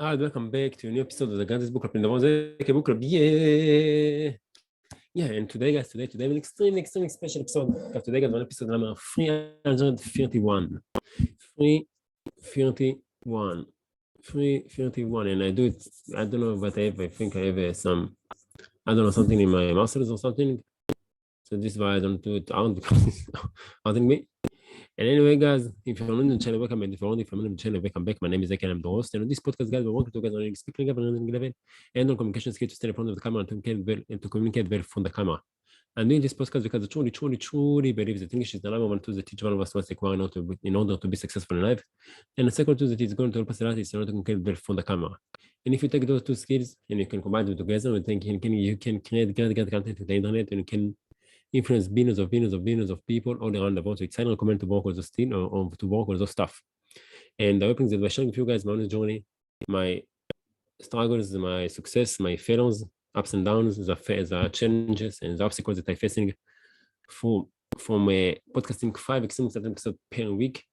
Welcome back to a new episode of the Guys Book Club in the Mosaic Book Club. And today, guys, today an extremely special episode. Today, guys, one episode number 331. 331. And I don't know what I have. I think I have something in my muscles or something. So this is why I don't do it out because it's hurting me. And anyway, guys, if you're new to the channel, welcome. And if you're new to the channel, welcome back. My name is Zach and I'm the host. And on this podcast, guys, we're working together on speaking level and on communication skills to stay in front of the camera and to communicate well from the camera. I'm doing this podcast because I truly believe that English is the number one tool that each one of us must acquire in order to be successful in life. And the second tool that is going to help us a lot is in order to communicate well from the camera. And if you take those two skills and you can combine them together, you can create great content with the internet, and you can influence billions of people all around the world. So it's highly recommended to work with those skills or to work with those stuff. And the openings that we're sharing with you guys, my own journey, my struggles, my success, my failures, ups and downs, the challenges and the obstacles that I'm facing from podcasting 5 extreme episodes per week.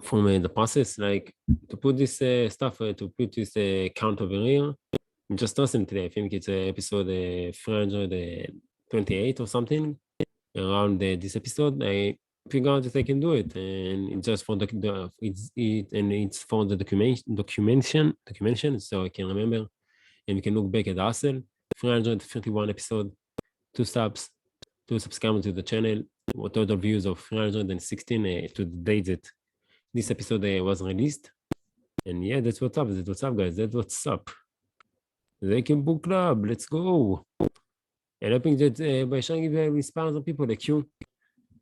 From the process, like to put this count over here. Just listening today, I think it's episode 328 or something. Around this episode, I figured out that I can do it, and it's just for it's for the documentation, so I can remember, and we can look back at the hustle. 331 episode, 2 subs, 2 subscribers to the channel, total views of 316 to the date that this episode was released. And yeah, that's what's up. Guys. That's what's up. They can book club. Let's go. And I think that by sharing with inspire some people like you,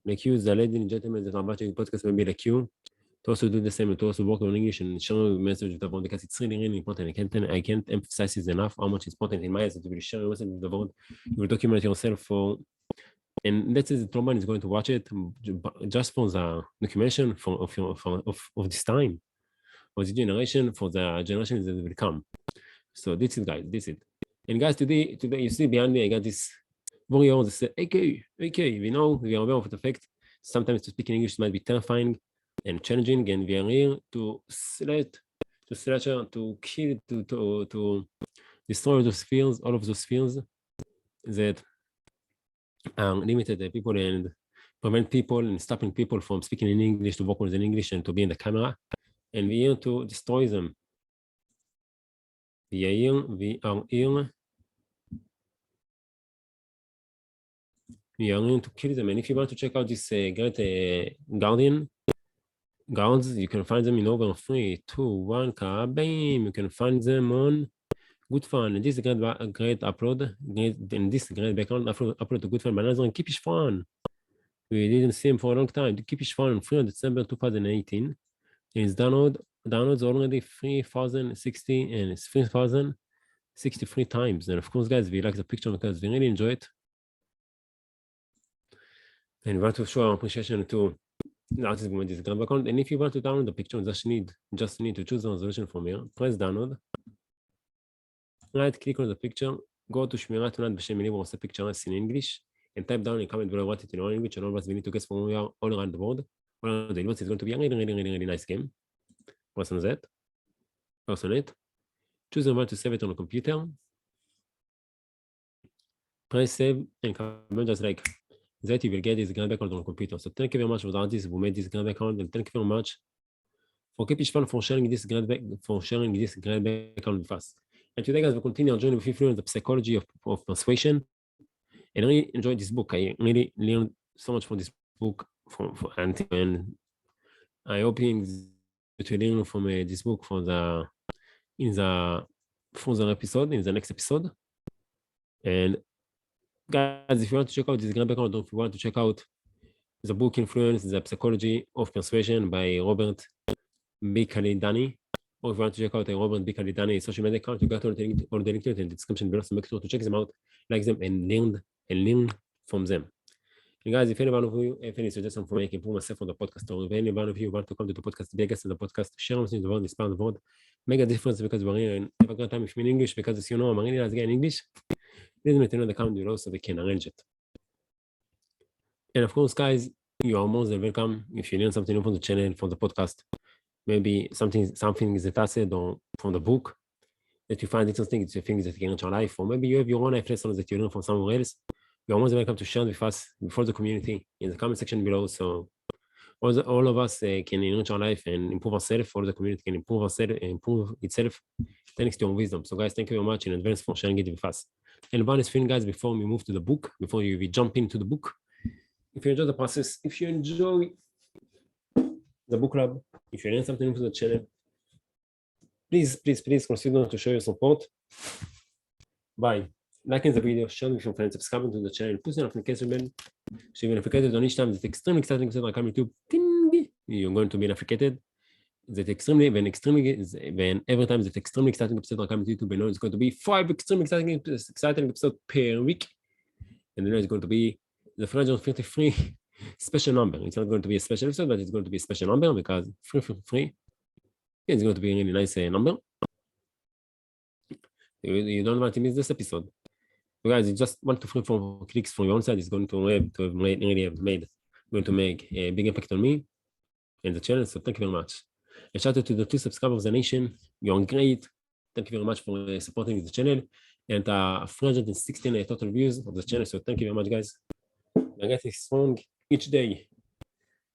the ladies and gentlemen that are watching the podcast, maybe like you, to also do the same, to also work on English and share a message with the world, because it's really important. I can't emphasize it enough how much it's important in my eyes to share a message with the world. You will document yourself and let's say that someone is going to watch it just for the documentation of this time, of the generation, for the generations that will come. So this is, guys, And guys, today you see behind me, I got this warrior that says, okay, we are aware of the fact sometimes to speak in English might be terrifying and challenging, and we are here to kill, to destroy those fears, all of those fears that limited people and prevent people and stopping people from speaking in English, to work with in English and to be in the camera. And we're here to destroy them. We are here to kill them. And if you want to check out this great guards, you can find them in over 3, 2, 1, kabam. You can find them on Good Fun. And this is a great upload, and this great background upload to Good Fun. But another Keep It Fun. We didn't see him for a long time. Keep It Fun on 3 December 2018. His downloads already 3,060 and it's 3,063 times. And of course, guys, we like the picture because we really enjoy it. And we want to show our appreciation to the artist with this grand background. And if you want to download the picture, just need to choose the resolution from here. Press download. Right click on the picture. Go to Shmirat Tunat B'Shem Milim, what's the picture in English, and type down and comment below what it in language. And all of us, we need to guess from where we are all around the world. All around the world. It's going to be a really nice game. Press on that. Press on it. Choose the one to save it on the computer. Press save and comment just like that. You will get this grand background on the computer. So thank you very much for the artist who made this grand background, and thank you very much for Keep It Fun for sharing this grand background with us. And today, guys, we'll continue our journey with influence, the psychology of persuasion. And I really enjoyed this book. I really learned so much from this book, and I hope to learn from this book for the next episode. And guys, if you want to check out this grand background, if you want to check out the book Influence, the Psychology of Persuasion by Robert B. Cialdini, or if you want to check out Robert B. Cialdini social media account, you got all the link to it in the description below, so make sure to check them out, like them, and learn from them. And guys, if any one of you have any suggestions for me, I can improve myself on the podcast, or if any one of you want to come to the podcast, be a guest in the podcast, share with me the world, inspire the world, make a difference, because we're here and have a great time with me in English, because as you know, I'm really nice guy in English. Please let me know in the comment below so we can arrange it. And of course, guys, you are more than welcome. If you learn something new from the channel, from the podcast, maybe something is attached or from the book that you find interesting, it's a thing that you can enrich your life, or maybe you have your own life lessons that you learn from somewhere else, you are more than welcome to share with us before the community in the comment section below. So all of us can enrich our life and improve ourselves. All the community can improve itself thanks to your wisdom. So guys, thank you very much in advance for sharing it with us. And one last thing, guys, before we move to the book, before we jump into the book, if you enjoy the process, if you enjoy the book club, if you learn something from the channel, please consider to show your support by liking the video, sharing with your friends, subscribing to the channel, pushing the notification bell, so you're notified on each time that extremely exciting episode I come YouTube. Ding! You're going to be notified. That extremely, when every time that extremely exciting episode I come to YouTube, I know it's going to be 5 extremely exciting episodes per week, and then it's going to be the 353 special number. It's not going to be a special episode, but it's going to be a special number because 353 is going to be a really nice number. You don't want to miss this episode. So guys, you just want to 3 clicks from your own side is going to have make a big impact on me and the channel. So thank you very much. A shout out to the 2 subscribers of the nation. You're great. Thank you very much for supporting the channel, and 316 total views of the channel. So thank you very much, guys. I'm getting strong each day.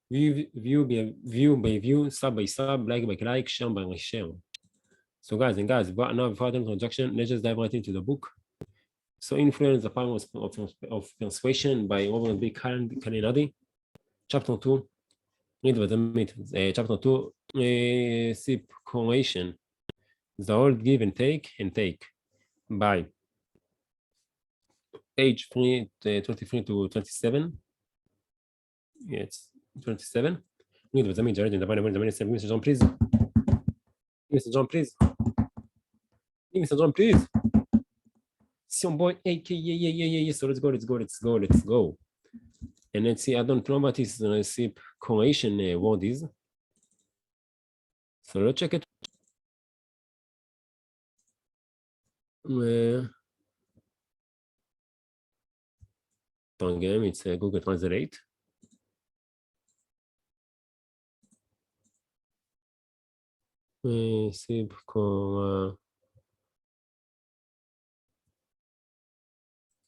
View by view, sub by sub, like by like, share by share. So guys, now without introduction, let's just dive right into the book. So Influence, the Power of Persuasion by Robert B. Cialdini. Chapter 2. Read what I mean. Chapter 2, Reciprocation. The old give and take by page 23 to 27. Yes, 27. Read what I mean. Jared, Mr. John, please. Mr. John, please. Mr. John, please. Some boy, yeah. So let's go. And let's see, I don't know what this reciprocation word is. So let's check it. Again, it's Google Translate.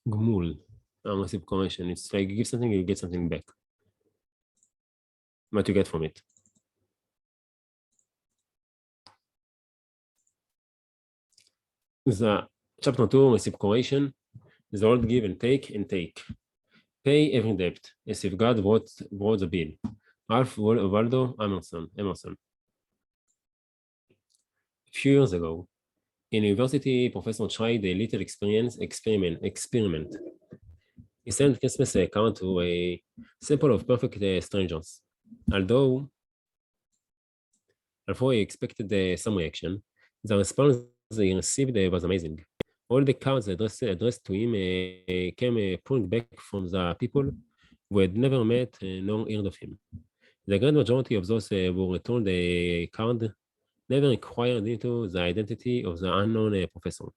Gmul. Reciprocation. It's like you give something, you get something back. What you get from it. The chapter 2, reciprocation, the old give and take. Pay every debt, as if God wrote the bill. Ralph Waldo Emerson. A few years ago, a university professor tried a little experiment. He sent Christmas account to a sample of perfect strangers. Although he expected some reaction, the response he received was amazing. All the cards addressed to him came pouring back from the people who had never met nor heard of him. The grand majority of those who returned a card never inquired into the identity of the unknown professor.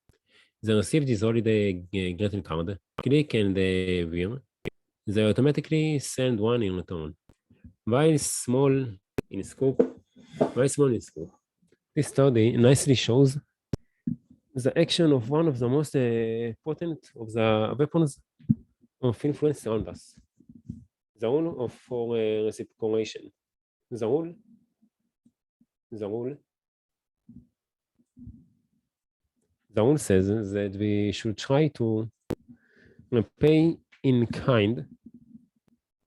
They received his holiday greeting card, click and wear. They automatically send one in return. While small in scope, this study nicely shows the action of one of the most potent of the weapons of influence around us. The rule for reciprocation. The rule says that we should try to repay in kind.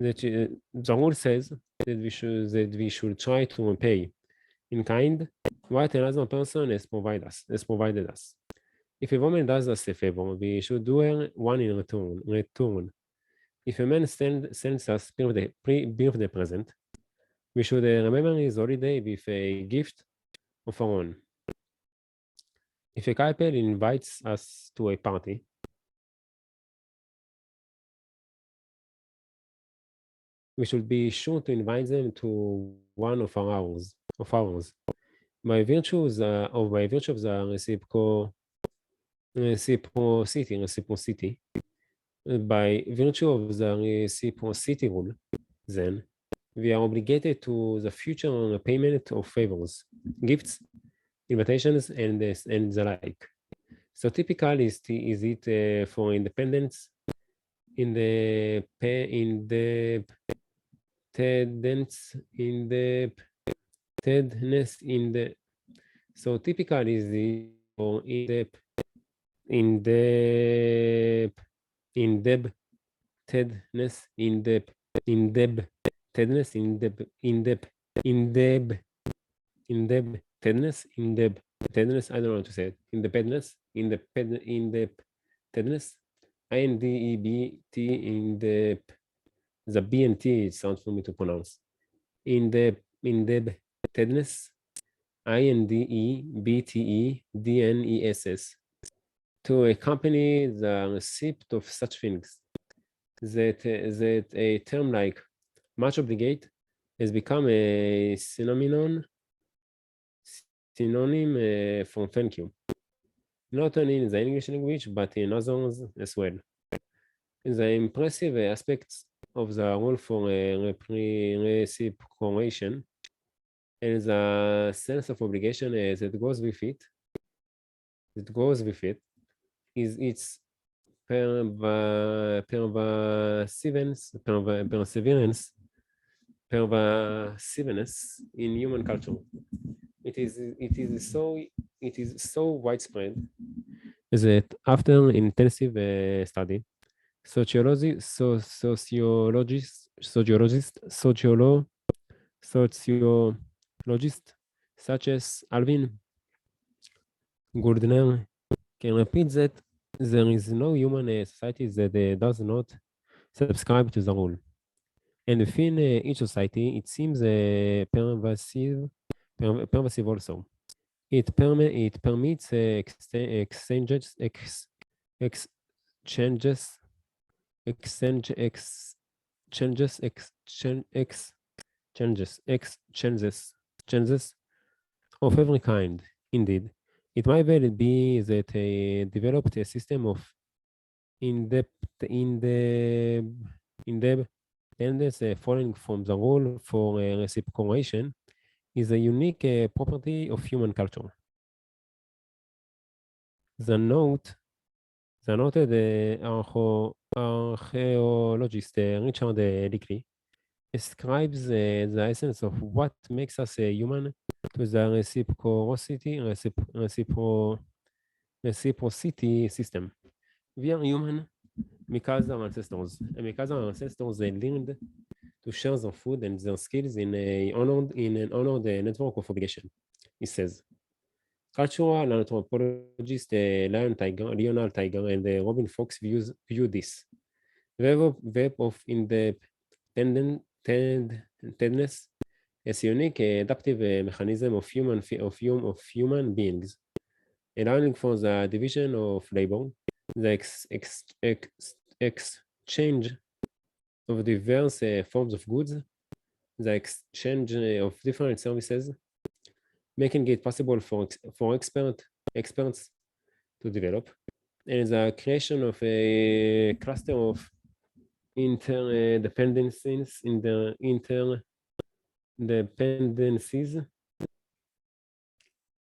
The rule says that we should try to repay in kind what another person has provided us. If a woman does us a favor, we should do her one in return. If a man sends us birthday present, we should remember his holiday with a gift of our own. If a couple invites us to a party, we should be sure to invite them to one of ours. By virtue of the reciprocity, by virtue of the reciprocity rule, Then, we are obligated to the future payment of favors, gifts, invitations, and the like. So typical is it for independence in the independence indebtedness in the so typical is the for indebtedness indebtedness indebtedness. I don't know how to say it. Indebtedness. INDEBT the B and T it sounds for me to pronounce. Indebtedness. INDEBTEDNESS to accompany the receipt of such things. That a term like much obligate has become a synonym for thank you, not only in the English language but in others as well. The impressive aspects of the rule for reciprocation and the sense of obligation that goes with it is its pervasiveness in human culture. It is so widespread that after intensive study, sociologists such as Alvin Gurdner can repeat that there is no human society that does not subscribe to the rule. And within each society, it seems pervasive also. It permits exchanges, exchanges, exchange, exchanges, exchanges of every kind. Indeed, it might well be that developed a system of independence following from the rule for reciprocation is a unique property of human culture. The noted archaeologist Richard Leakey describes the essence of what makes us human to the reciprocity system. We are human because our ancestors, they learned to share their food and their skills in an honored network of obligation. He says, cultural anthropologist Leonard Tiger and Robin Fox view this web of independentness as a unique adaptive mechanism of human beings, allowing for the division of labor, the exchange of diverse forms of goods, the exchange of different services, making it possible for experts to develop, and the creation of a cluster of interdependencies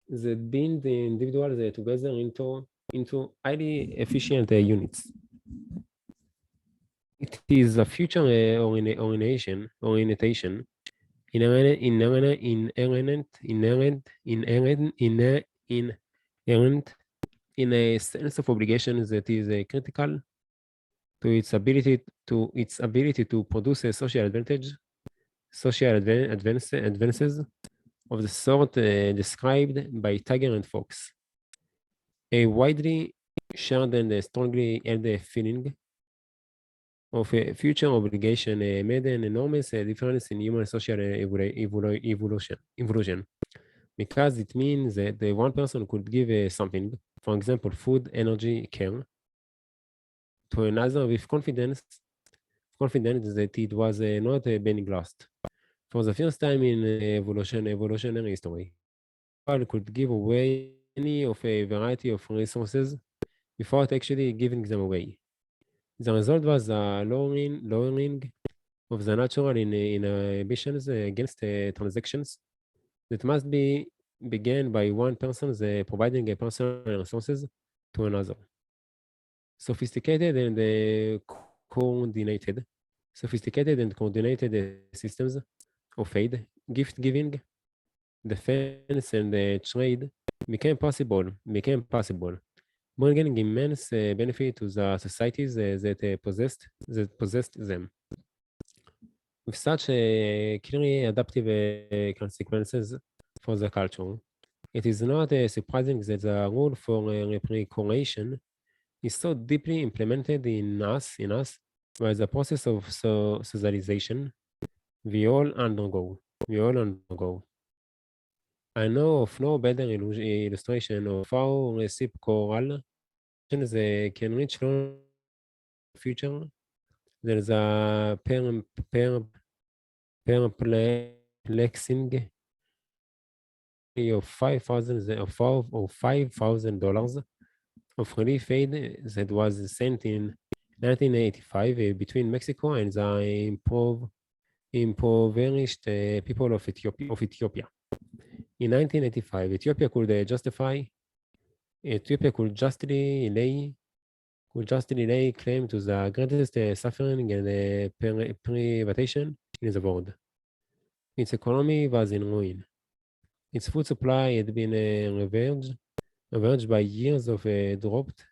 that bind the individuals together into highly efficient units. It is a future orientation inherent in a sense of obligation that is critical to its ability to produce a social advances of the sort described by Tiger and Fox. A widely shared and strongly held feeling of a future obligation made an enormous difference in human social evolution, because it means that one person could give something, for example, food, energy, care, to another with confidence that it was not being lost. For the first time in evolutionary history, people could give away any of a variety of resources without actually giving them away. The result was a lowering of the natural inhibitions against transactions that must be began by one person providing a personal resources to another. Sophisticated and coordinated, sophisticated and coordinated systems of aid, gift giving, defense, and trade became possible, bringing immense benefit to the societies that possessed them. With such clearly adaptive consequences for the culture, it is not surprising that the rule for reprecoration is so deeply implemented in us by the process of socialization we all undergo. We all undergo. I know of no better illustration of how reciprocal actions can reach long future. There's a perplexing of $5,000 of relief aid that was sent in 1985 between Mexico and the impoverished people of Ethiopia. In 1985, Ethiopia could justly lay claim to the greatest suffering and privation in the world. Its economy was in ruin. Its food supply had been ravaged by years of drought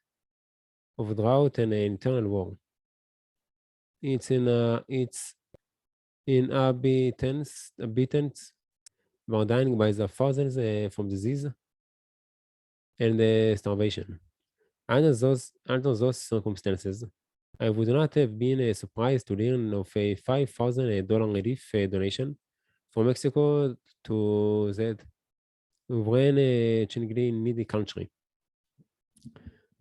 and internal war. Its inhabitants were dying by the thousands from disease and starvation. Under those circumstances, I would not have been surprised to learn of a $5,000 relief donation from Mexico to that sovereignly needy country.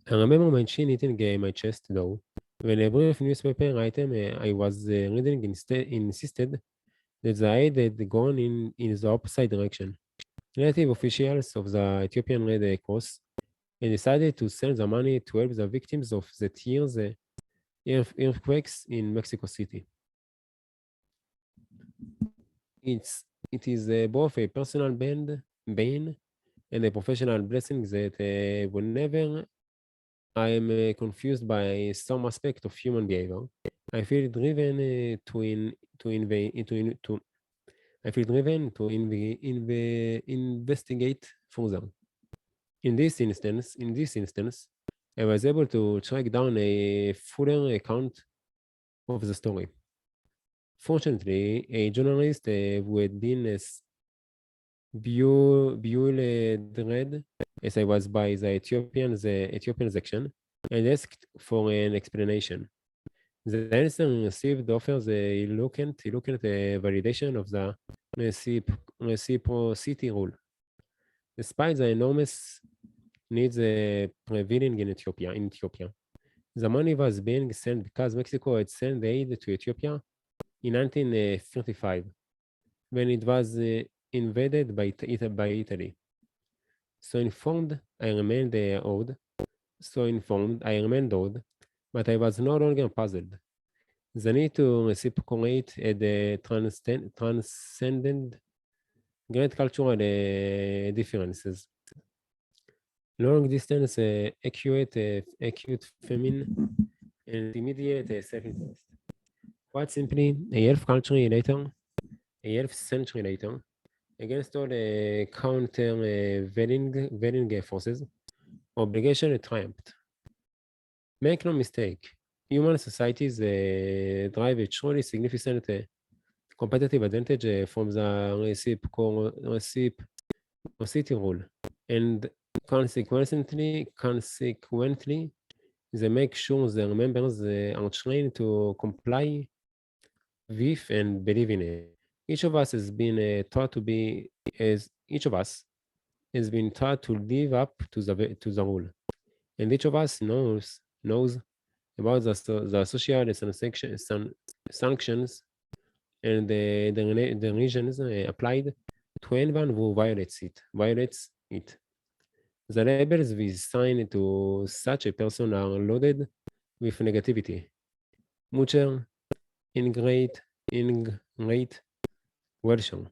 I remember my chin hitting my chest, though, when a brief newspaper item I was reading insisted that the aid had gone in the opposite direction. Native officials of the Ethiopian Red Cross had decided to send the money to help the victims of that year's earthquakes in Mexico City. It is both a personal bane and a professional blessing that whenever I am confused by some aspect of human behavior, I feel driven to I feel driven to investigate further. In this instance, I was able to track down a fuller account of the story. Fortunately, a journalist who had been as bewildered as I was by the Ethiopian section and asked for an explanation. The answer received offers a eloquent validation of the reciprocity rule. Despite the enormous needs prevailing in Ethiopia, the money was being sent because Mexico had sent aid to Ethiopia in 1935 when it was invaded by Italy. So informed, I remained awed. But I was no longer puzzled. The need to reciprocate had transcended great cultural differences. Long distance, acute famine, and immediate self-interest. Quite simply, a half century later, against all countervailing forces, obligation triumphed. Make no mistake, human societies drive a truly significant competitive advantage from the reciprocity rule, and consequently, they make sure their members are trained to comply with and believe in it. Each of us has been taught to be as each of us has been taught to live up to the rule, and each of us knows about the social sanctions and the regions applied to anyone who violates it. The labels we assign to such a person are loaded with negativity. Mucher, ingrate, rate welshire.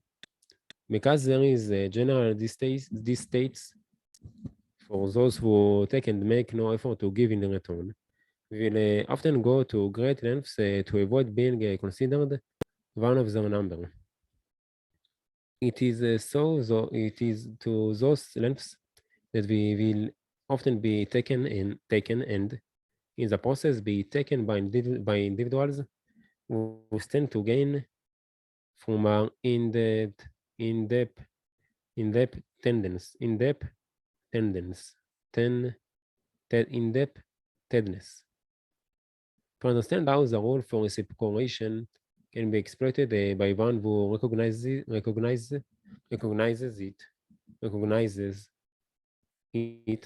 Because there is a general distaste for those who take and make no effort to give in return, will often go to great lengths to avoid being considered one of their number. It is it is to those lengths that we will often be taken and in the process be taken by individuals who stand to gain from our in-depth in-depth tendence ten, in-depthness. To understand how the rule for reciprocation can be exploited by one who recognizes it recognizes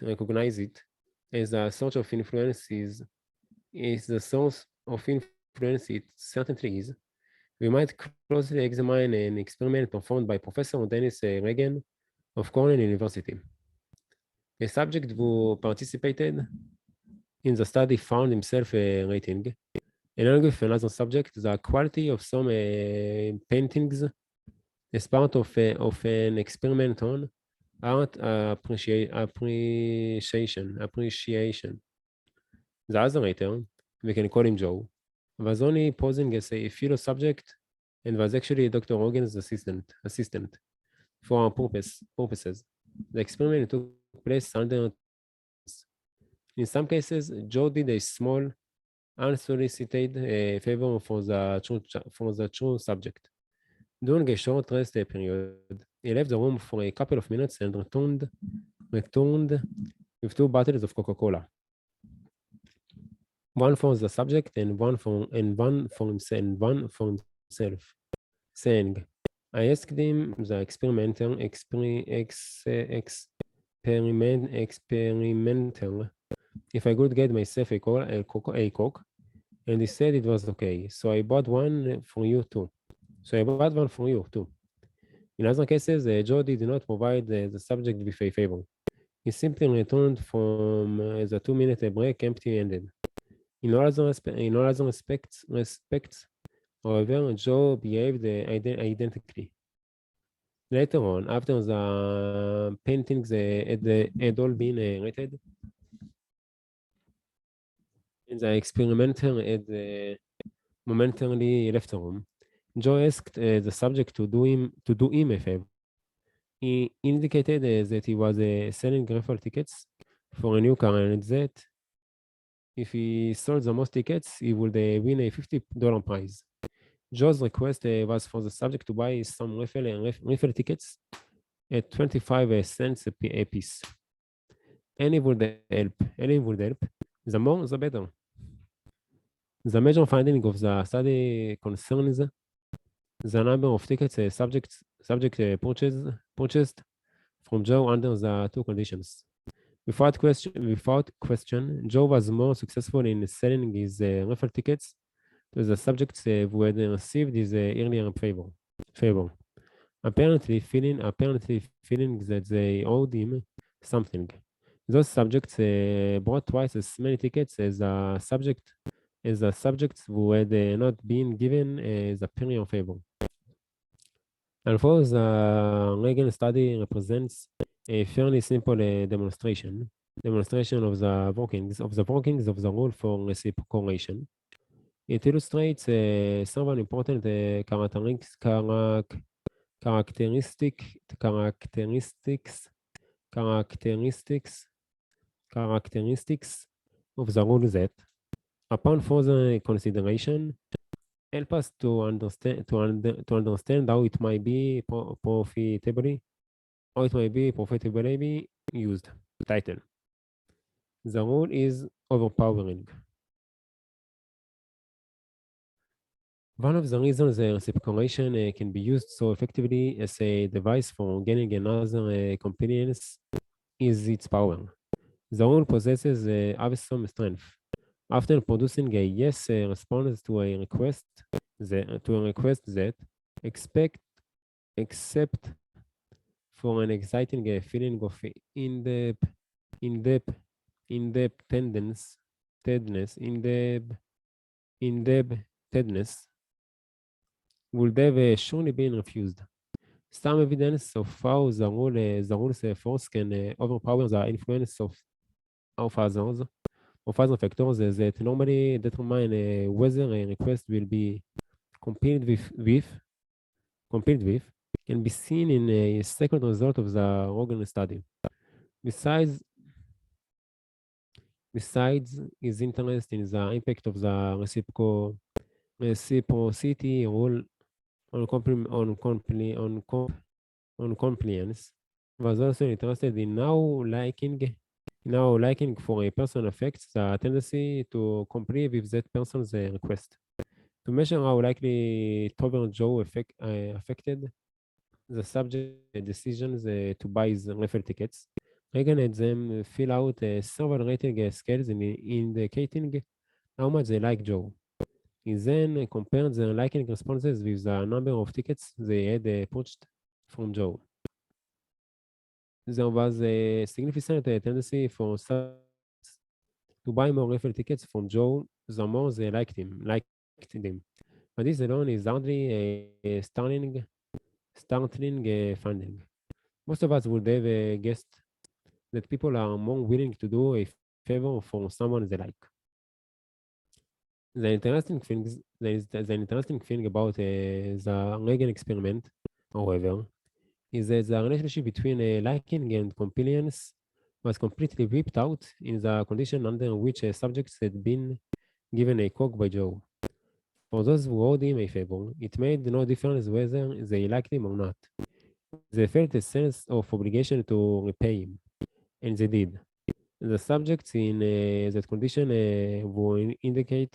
recognize it as a source of influence is the source of influence it certainly is. We might closely examine an experiment performed by Professor Dennis Regan of Cornell University. A subject who participated in the study found himself rating, along with another subject, the quality of some paintings as part of an experiment on art appreciation. The other writer, we can call him Joe, was only posing as a fellow subject and was actually Dr. Rogan's assistant for our purposes. The experiment took place under in some cases, Joe did a small, unsolicited favor for the true subject. During a short rest period, he left the room for a couple of minutes and returned with two bottles of Coca-Cola. One for the subject and one for himself, saying, I asked him, the experimenter, if I could get myself a Coke, and he said it was okay. So I bought one for you too. In other cases, Joe did not provide the subject with a favor. He simply returned from the 2-minute break empty-handed. In all other respects, however, Joe behaved identically. Later on, after the paintings had all been rated, and the experimenter had momentarily left the room, Joe asked the subject to do him a favor. He indicated that he was selling raffle tickets for a new car and that if he sold the most tickets, he would win a $50 prize. Joe's request was for the subject to buy some raffle tickets at 25 cents a piece. Any would help. The more, the better. The major finding of the study concerns the number of tickets subject purchased from Joe under the two conditions. Without question, Joe was more successful in selling his raffle tickets to the subjects who had received his earlier favor. Apparently feeling that they owed him something. Those subjects bought twice as many tickets as the subjects who had not been given the prior favor. Although the Reagan study represents a fairly simple demonstration of the workings of the rule for reciprocation, it illustrates several important characteristics of the rule that, upon further consideration, help us to understand how it might be profitably used. Title: The rule is overpowering. One of the reasons reciprocation can be used so effectively as a device for gaining another compliance is its power. The rule possesses awesome strength. After producing a yes response to a request that except for an exciting feeling of in-depth in-depth in-depthness in-depthness would have surely been refused. Some evidence of how the rules force can overpower the influence of others, of other factors that normally determine whether a request will be complied with can be seen in a second result of the Rogan study. Besides, besides his interest in the impact of the reciprocity rule on, on compliance, was also interested in how liking for a person affects the tendency to comply with that person's request. To measure how likely Tober Joe affected the subject decisions to buy his raffle tickets, Reagan had them fill out several rating scales indicating how much they like Joe. He then compared their liking responses with the number of tickets they had purchased from Joe. There was a significant tendency for subjects to buy more raffle tickets from Joe the more they liked them. But this alone is hardly a startling finding. Most of us would have guessed that people are more willing to do a favor for someone they like. The interesting thing about the Reagan experiment, however, is that the relationship between liking and compliance was completely whipped out in the condition under which subjects had been given a coke by Joe. For those who owed him a favor, it made no difference whether they liked him or not. They felt a sense of obligation to repay him, and they did. The subjects in that condition will indicate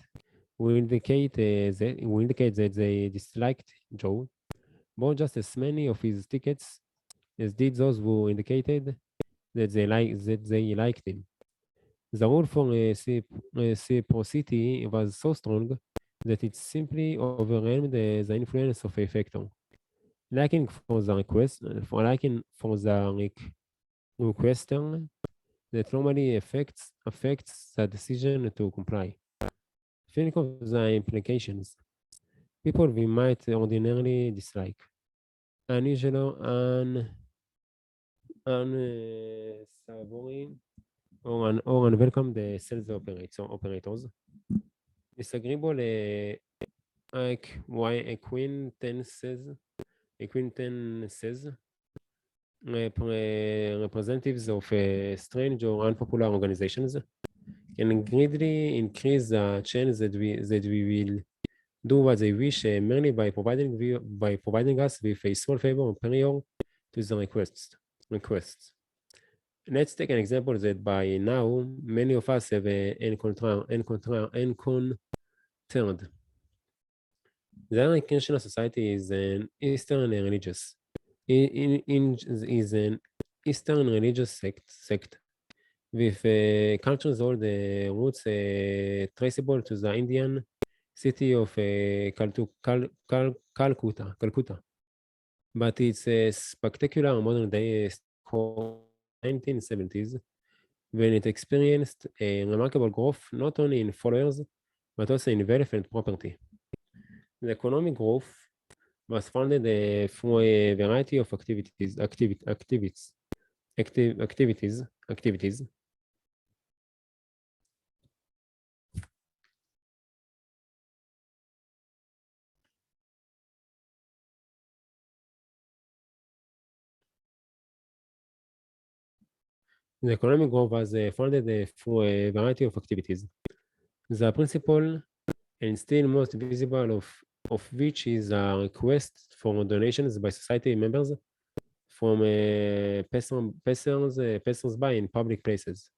that they disliked Joe, bought just as many of his tickets as did those who indicated that they liked him. The rule for reciprocity was so strong that it simply overwhelmed the influence of a factor. Liking for the request, for liking for the requester that normally affects the decision to comply. Think of the implications. People we might ordinarily dislike, unusual, unsavory, or unwelcome the sales operators, disagreeable acquaintances, representatives of strange or unpopular organizations, can greatly increase the chance that we will do what they wish merely by providing us with a small favor prior to the requests. Let's take an example that by now many of us have encountered. The American society is an Eastern religious is an Eastern religious sect with cultures all the roots traceable to the Indian city of Calcutta. But its spectacular modern day 1970s when it experienced a remarkable growth not only in followers but also in wealth and property. The economic growth was funded through a variety of activities. The economic growth was funded through a variety of activities. The principal and still most visible of which is a request for donations by society members from passers-by in public places.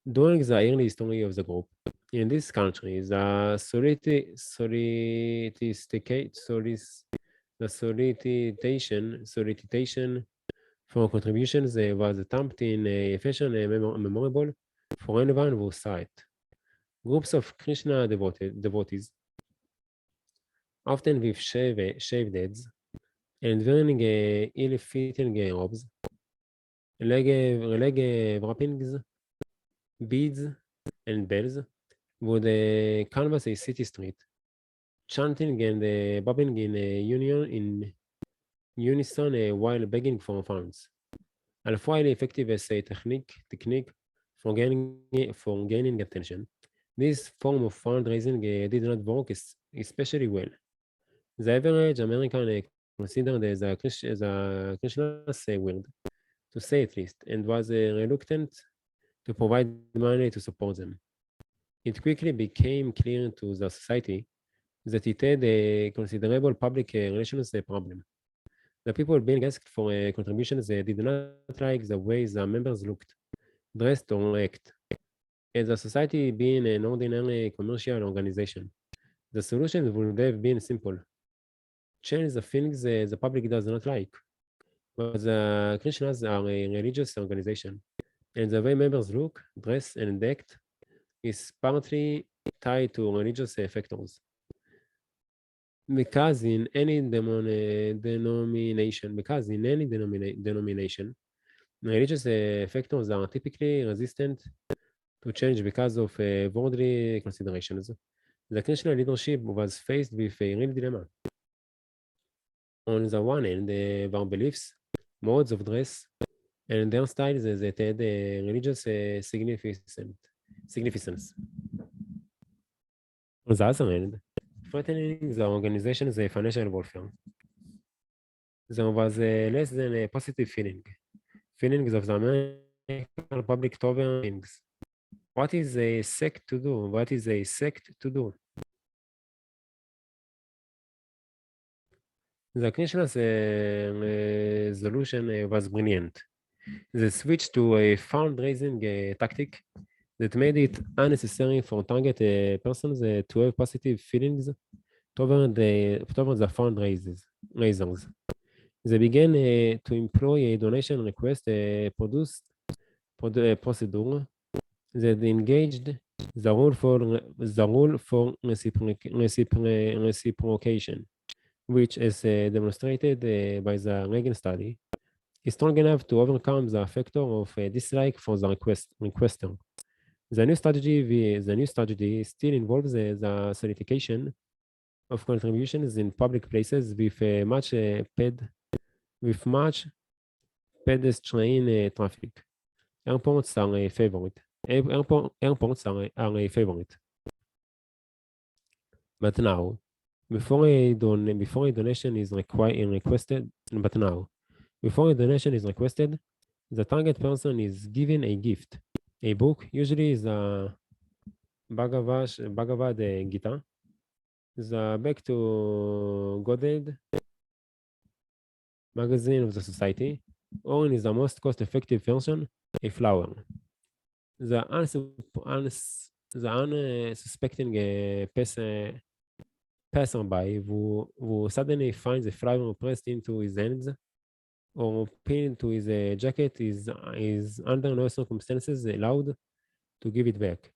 During the early history of the group, in this country, solicitation for contributions was attempted in a fashion memorable for anyone who saw it. Groups of Krishna devotees, often with shaved heads and wearing ill-fitting robes, leg wrappings, beads, and bells, would canvass a city street, chanting and bobbing in unison while begging for funds. While effective as a technique for gaining attention, this form of fundraising did not work especially well. The average American considered as a Krishna's weird, to say at least, and was reluctant to provide money to support them. It quickly became clear to the society that it had a considerable public relations problem. The people being asked for contributions did not like the way the members looked, dressed, or act. As a society being an ordinary commercial organization, the solution would have been simple: change the things the public does not like. But the Krishnas are a religious organization, and the way members look, dress, and act is partly tied to religious factors. Because in any denomination, religious factors are typically resistant to change because of worldly considerations. The Krishna leadership was faced with a real dilemma. On the one hand, their beliefs, modes of dress, and their styles that had religious significance. On the other hand, threatening the organization's financial welfare. There was less than a positive feelings of the American public toward things. What is a sect to do? What is a sect to do? The Krishna's solution was brilliant. The switch to a fundraising tactic that made it unnecessary for target persons to have positive feelings toward the raisers. They began to employ a donation request procedure that engaged the rule for reciprocation, which, as demonstrated by the Reagan study, is strong enough to overcome the factor of dislike for the requester. The new strategy still involves the solicitation of contributions in public places with much pedestrian traffic. Airports are a favorite. Airports are a favorite. But now, before a donation is requested, the target person is given a gift. A book usually is a Bhagavad Gita, the Back to Godhead magazine of the society, or in the most cost-effective version, a flower. The unsuspecting passerby who suddenly finds a flower pressed into his hands or pinned to his jacket is under no circumstances allowed to give it back.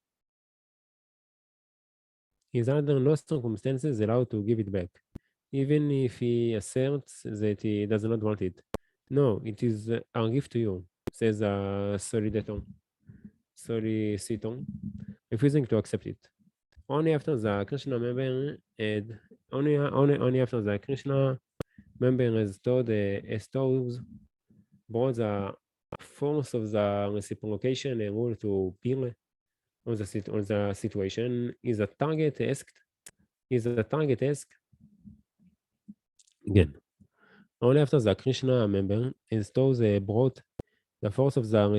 He's under no circumstances allowed to give it back, even if he asserts that he does not want it. No, it is our gift to you, says solicitor, refusing to accept it. Only after the Krishna member has brought the force of the reciprocation rule to bear on the situation. Is the target asked again? Only after the Krishna member has brought the force of the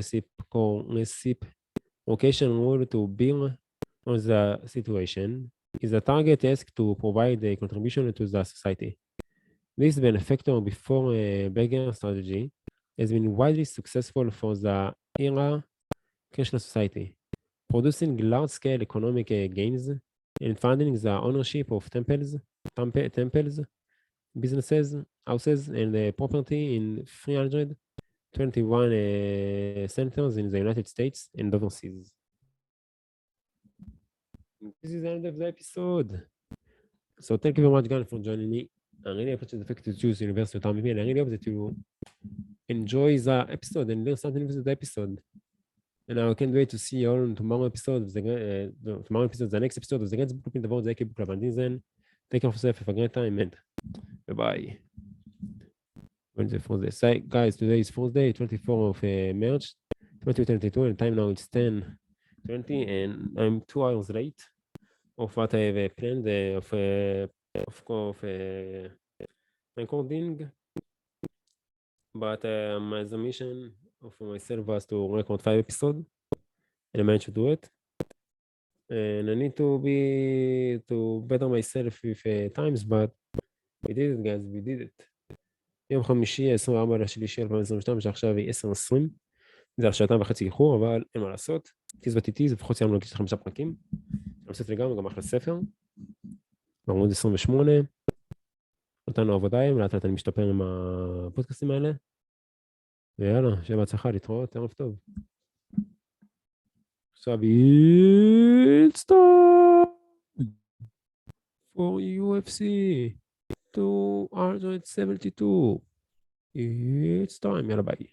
reciprocation rule to bear on the situation, is the target asked to provide a contribution to the society. This benefactor before beggar strategy has been widely successful for the era Krishna society, producing large-scale economic gains and funding the ownership of temples, businesses, houses, and property in 321 centers in the United States and overseas. This is the end of the episode. So thank you very much, Gan, for joining me. I really appreciate the fact that you choose University of Tamil, and I really hope that you enjoy the episode and learn something with the episode. And I can't wait to see you all in tomorrow episode, the next episode of the Great Book Club. Until then, Take care of yourself. Have a great time, man. Bye-bye. Wednesday, Thursday. So, guys, today is Thursday, 24th of March, 2022, and time now it's 10:20, and I'm 2 hours late of what I have planned of recording. But as a mission of myself was to record 5 episodes, and I managed to do it. And I need to better myself with times, but we did it, guys, we did it. יום חמישי, 24/3/2022, שעכשיו היא 10:20. זה על 2.5 איחור, אבל אין מה לעשות. טיז וטיטיז, לפחות סיימנו להגיש 5 פרקים. נמצאת לגמרי, גם אחלה ספר. בעמוד 28. נתנו עבודה היום, לאט לאט אני משתפר עם הפודקאסטים האלה. ויאללה, שיהיה בהצלחה, להתראות, ערב טוב. עכשיו, it's time for UFC 272. It's time, יאללה ביי.